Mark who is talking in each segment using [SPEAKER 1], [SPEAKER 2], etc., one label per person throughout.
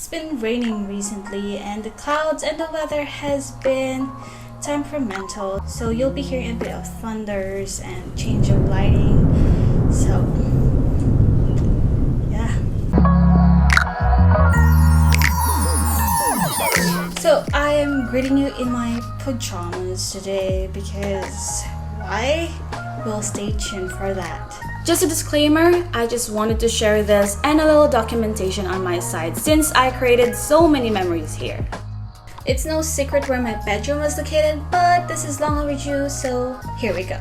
[SPEAKER 1] It's been raining recently and the clouds and the weather has been temperamental, so you'll be hearing a bit of thunders and change of lighting. So yeah. So I am greeting you in my pajamas today because why? Well, stay tuned for that. Just a disclaimer, I just wanted to share this and a little documentation on my side since I created so many memories here. It's no secret where my bedroom was located, but this is long overdue, so here we go.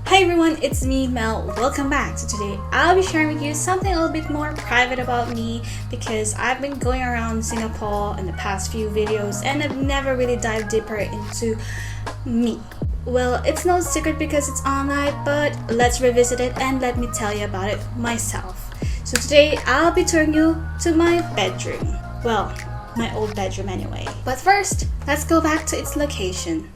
[SPEAKER 1] Hi everyone, it's me, Mel. Welcome back. So today I'll be sharing with you something a little bit more private about me because I've been going around Singapore in the past few videos and I've never really dived deeper into me. Well, it's no secret because it's online, but let's revisit it and let me tell you about it myself. So today I'll be touring you to my bedroom. Well, my old bedroom anyway. But first, let's go back to its location.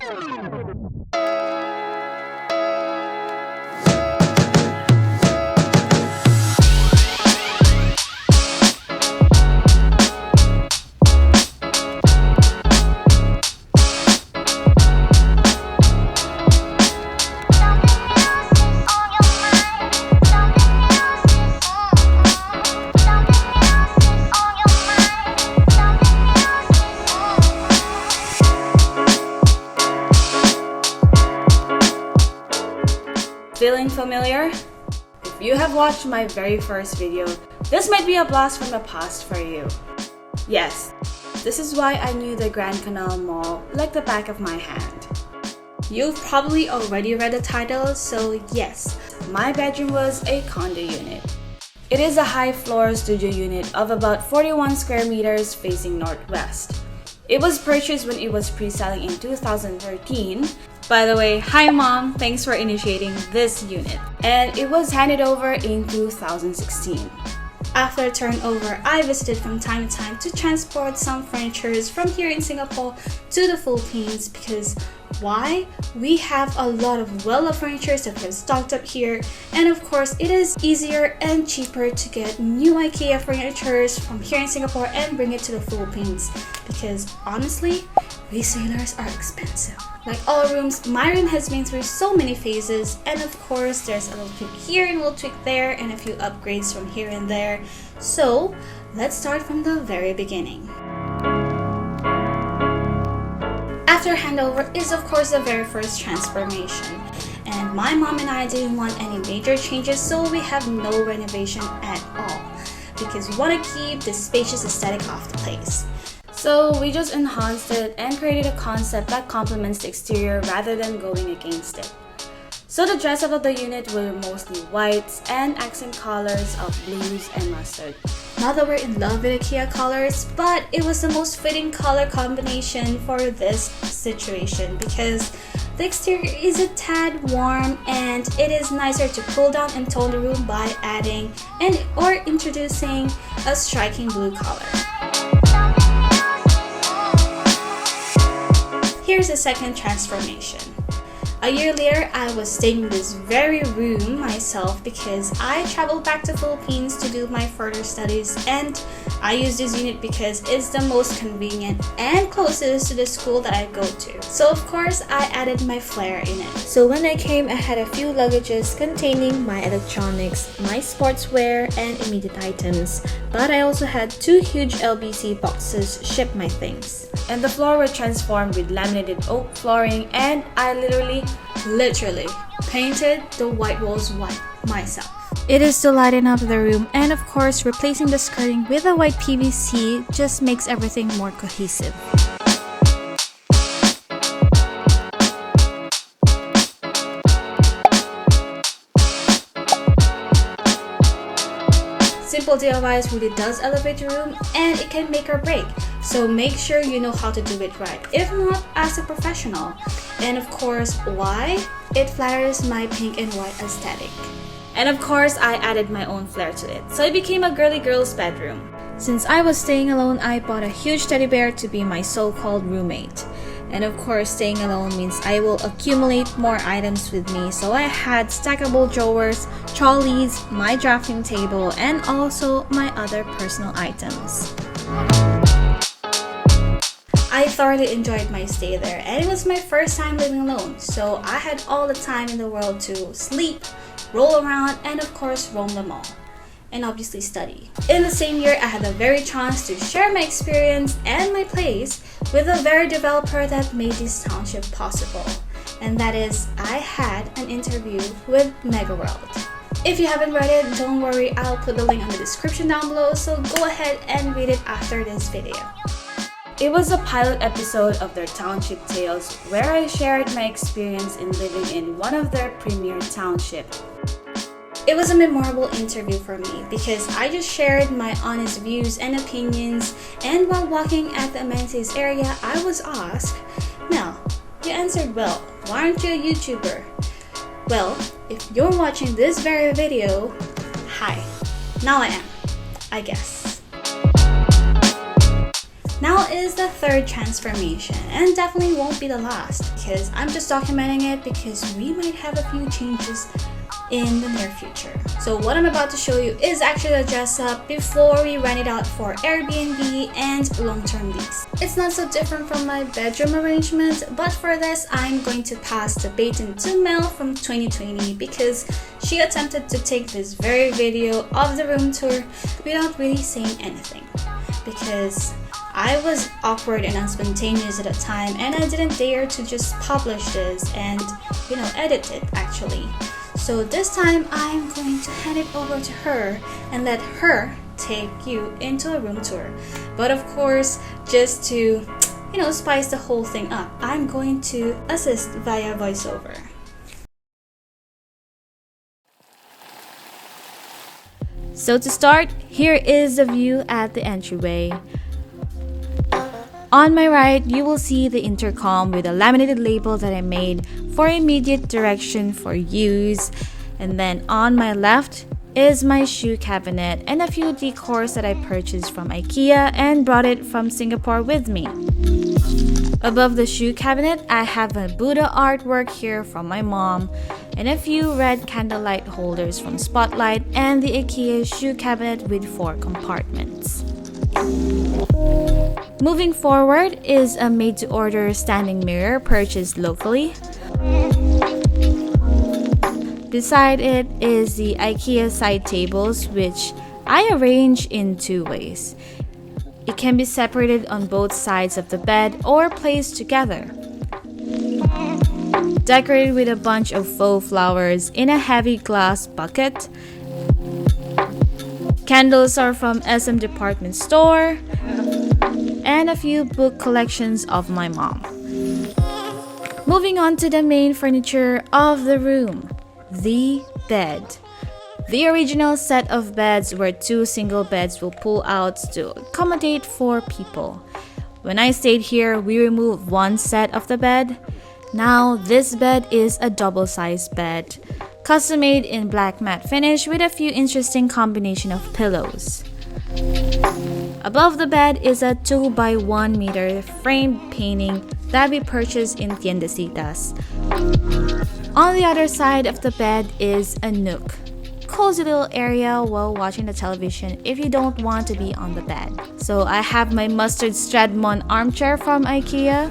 [SPEAKER 1] Feeling familiar? If you have watched my very first video, this might be a blast from the past for you. Yes, this is why I knew the Grand Canal Mall like the back of my hand. You've probably already read the title, so yes, my bedroom was a condo unit. It is a high floor studio unit of about 41 square meters facing northwest. It was purchased when it was pre-selling in 2013. By the way, hi mom, thanks for initiating this unit. And it was handed over in 2016. After turnover, I visited from time to time to transport some furniture from here in Singapore to the Philippines because why? We have a lot of well-loved furniture that we have stocked up here, and of course it is easier and cheaper to get new IKEA furniture from here in Singapore and bring it to the Philippines because honestly, resellers are expensive. Like all rooms, my room has been through so many phases, and of course there's a little tweak here and a little tweak there and a few upgrades from here and there. So let's start from the very beginning. After handover is of course the very first transformation, and my mom and I didn't want any major changes, so we have no renovation at all because we want to keep the spacious aesthetic of the place. So we just enhanced it and created a concept that complements the exterior rather than going against it. So the dress up of the unit were mostly whites and accent colors of blues and mustard. Not that we're in love with IKEA colors, but it was the most fitting color combination for this situation because the exterior is a tad warm and it is nicer to cool down and tone the room by adding or introducing a striking blue color. Here's the second transformation. A year later, I was staying in this very room myself because I traveled back to Philippines to do my further studies, and I use this unit because it's the most convenient and closest to the school that I go to. So of course, I added my flair in it. So when I came, I had a few luggages containing my electronics, my sportswear, and immediate items. But I also had two huge LBC boxes ship my things. And the floor was transformed with laminated oak flooring, and I literally painted the white walls white myself. It is to lighten up the room, and of course replacing the skirting with a white PVC just makes everything more cohesive. Simple DIYs really does elevate your room and it can make or break. So make sure you know how to do it right. If not, ask a professional. And of course, why? It flatters my pink and white aesthetic. And of course, I added my own flair to it. So it became a girly girl's bedroom. Since I was staying alone, I bought a huge teddy bear to be my so-called roommate. And of course, staying alone means I will accumulate more items with me. So I had stackable drawers, trolleys, my drafting table, and also my other personal items. I thoroughly enjoyed my stay there, and it was my first time living alone, so I had all the time in the world to sleep, roll around, and of course roam the mall, and obviously study. In the same year, I had the very chance to share my experience and my place with the very developer that made this township possible, and that is, I had an interview with MegaWorld. If you haven't read it, don't worry, I'll put the link in the description down below, so go ahead and read it after this video. It was a pilot episode of their Township Tales where I shared my experience in living in one of their premier township. It was a memorable interview for me because I just shared my honest views and opinions, and while walking at the amenities area, I was asked, "Mel, you answered well, why aren't you a YouTuber?" Well, if you're watching this very video, hi, now I am, I guess. Now is the third transformation, and definitely won't be the last because I'm just documenting it because we might have a few changes in the near future. So what I'm about to show you is actually the dress up before we rent it out for AirBNB and long-term lease. It's not so different from my bedroom arrangement, but for this I'm going to pass the baton to Mel from 2020 because she attempted to take this very video of the room tour without really saying anything, because I was awkward and unspontaneous at the time and I didn't dare to just publish this and edit it actually. So this time I'm going to hand it over to her and let her take you into a room tour. But of course, just to spice the whole thing up, I'm going to assist via voiceover. So to start, here is the view at the entryway. On my right, you will see the intercom with a laminated label that I made for immediate direction for use. And then on my left is my shoe cabinet and a few decors that I purchased from IKEA and brought it from Singapore with me. Above the shoe cabinet, I have a Buddha artwork here from my mom and a few red candlelight holders from Spotlight and the IKEA shoe cabinet with 4 compartments. Moving forward is a made-to-order standing mirror purchased locally. Beside it is the IKEA side tables, which I arrange in 2 ways. It can be separated on both sides of the bed or placed together. Decorated with a bunch of faux flowers in a heavy glass bucket. Candles are from SM Department Store. And a few book collections of my mom. Moving on to the main furniture of the room, the bed. The original set of beds where 2 single beds will pull out to accommodate 4 people. When I stayed here, we removed 1 set of the bed. Now this bed is a double-sized bed, custom made in black matte finish with a few interesting combination of pillows. Above the bed is a 2 by 1 meter framed painting that we purchased in Tiendecitas. On the other side of the bed is a nook. Cozy little area while watching the television if you don't want to be on the bed. So I have my mustard Stradmon armchair from IKEA,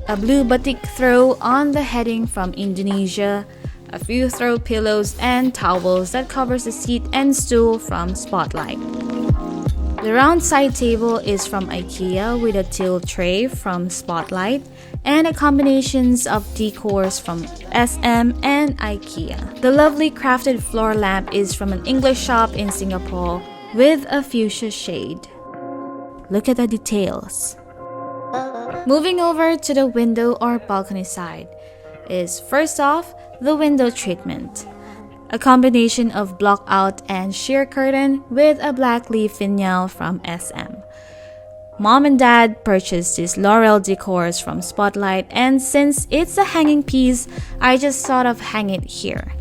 [SPEAKER 1] a blue batik throw on the heading from Indonesia, a few throw pillows and towels that covers the seat and stool from Spotlight. The round side table is from IKEA with a tilt tray from Spotlight and a combinations of decors from SM and IKEA. The lovely crafted floor lamp is from an English shop in Singapore with a fuchsia shade. Look at the details. Moving over to the window or balcony side is first off the window treatment. A combination of block out and sheer curtain with a black leaf vinyl from SM. Mom and Dad purchased these Laurel decors from Spotlight, and since it's a hanging piece, I just thought of hang it here.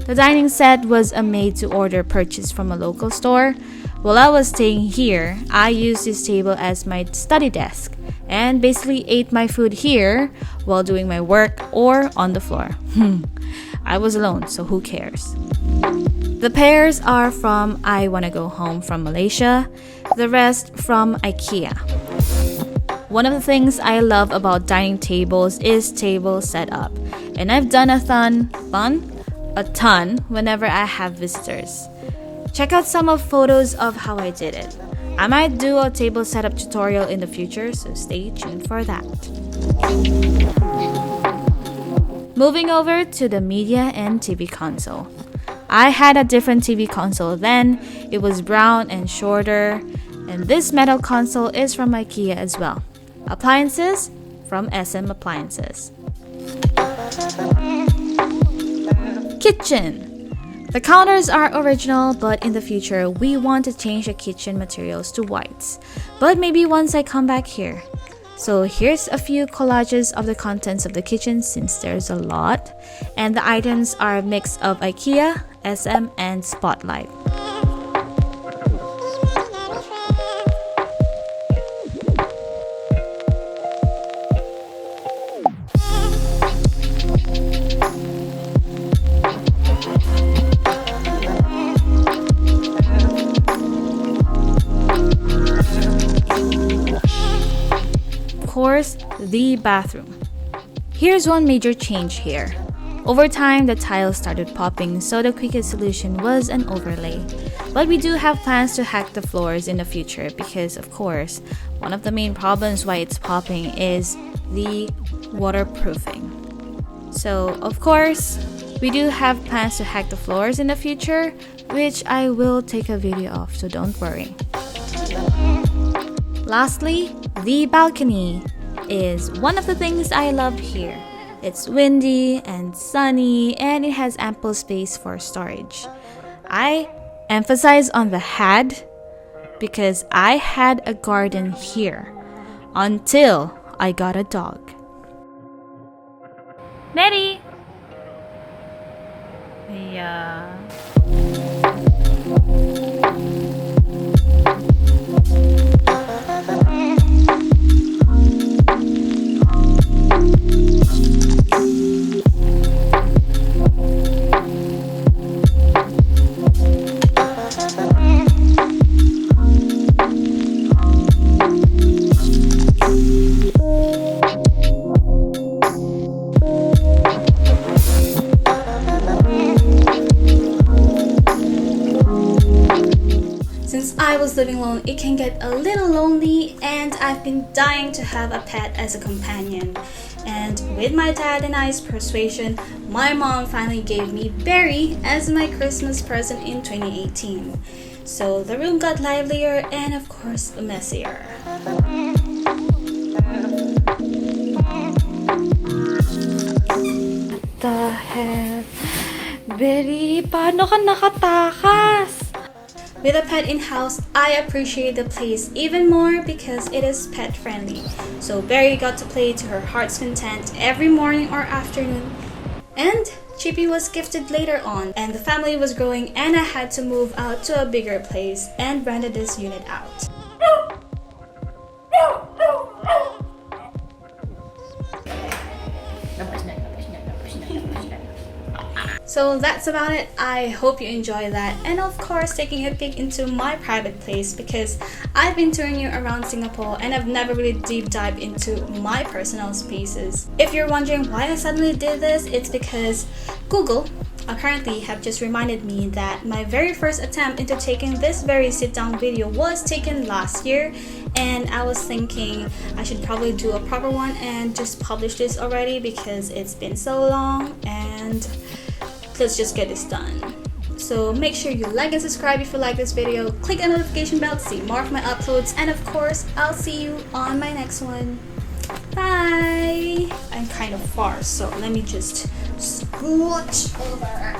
[SPEAKER 1] The dining set was a made-to-order purchase from a local store. While I was staying here, I used this table as my study desk and basically ate my food here while doing my work or on the floor. I was alone, so who cares? The pairs are from I Wanna Go Home from Malaysia, the rest from IKEA. One of the things I love about dining tables is table setup, and I've done a ton whenever I have visitors. Check out some of photos of how I did it. I might do a table setup tutorial in the future, so stay tuned for that. Moving over to the media and TV console. I had a different TV console then. It was brown and shorter, and this metal console is from IKEA as well. Appliances from SM Appliances. Kitchen. The counters are original, but in the future we want to change the kitchen materials to whites. But maybe once I come back here. So here's a few collages of the contents of the kitchen since there's a lot. And the items are a mix of IKEA, SM, and Spotlight. Course, the bathroom. Here's one major change here. Over time, the tiles started popping, so the quickest solution was an overlay. But we do have plans to hack the floors in the future because, of course, one of the main problems why it's popping is the waterproofing. So, of course, we do have plans to hack the floors in the future, which I will take a video of, so don't worry. Lastly, the balcony is one of the things I love here. It's windy and sunny and it has ample space for storage. I emphasize on the had because I had a garden here until I got a dog. Nettie! Yeah. Since I was living alone, it can get a little lonely and I've been dying to have a pet as a companion. And with my dad and I's persuasion, my mom finally gave me Barry as my Christmas present in 2018. So the room got livelier and of course messier. What the hell? Barry, paano ka nakatakas? With a pet in-house, I appreciate the place even more because it is pet-friendly. So Barry got to play to her heart's content every morning or afternoon. And Chippy was gifted later on, and the family was growing and I had to move out to a bigger place and rented this unit out. So that's about it. I hope you enjoy that, and of course taking a peek into my private place because I've been touring you around Singapore and I've never really deep dived into my personal spaces. If you're wondering why I suddenly did this, it's because Google apparently have just reminded me that my very first attempt into taking this very sit-down video was taken last year, and I was thinking I should probably do a proper one and just publish this already because it's been so long, and let's just get this done. So make sure you like and subscribe if you like this video, click the notification bell to see more of my uploads, and of course I'll see you on my next one. Bye! I'm kind of far, so let me just scooch over.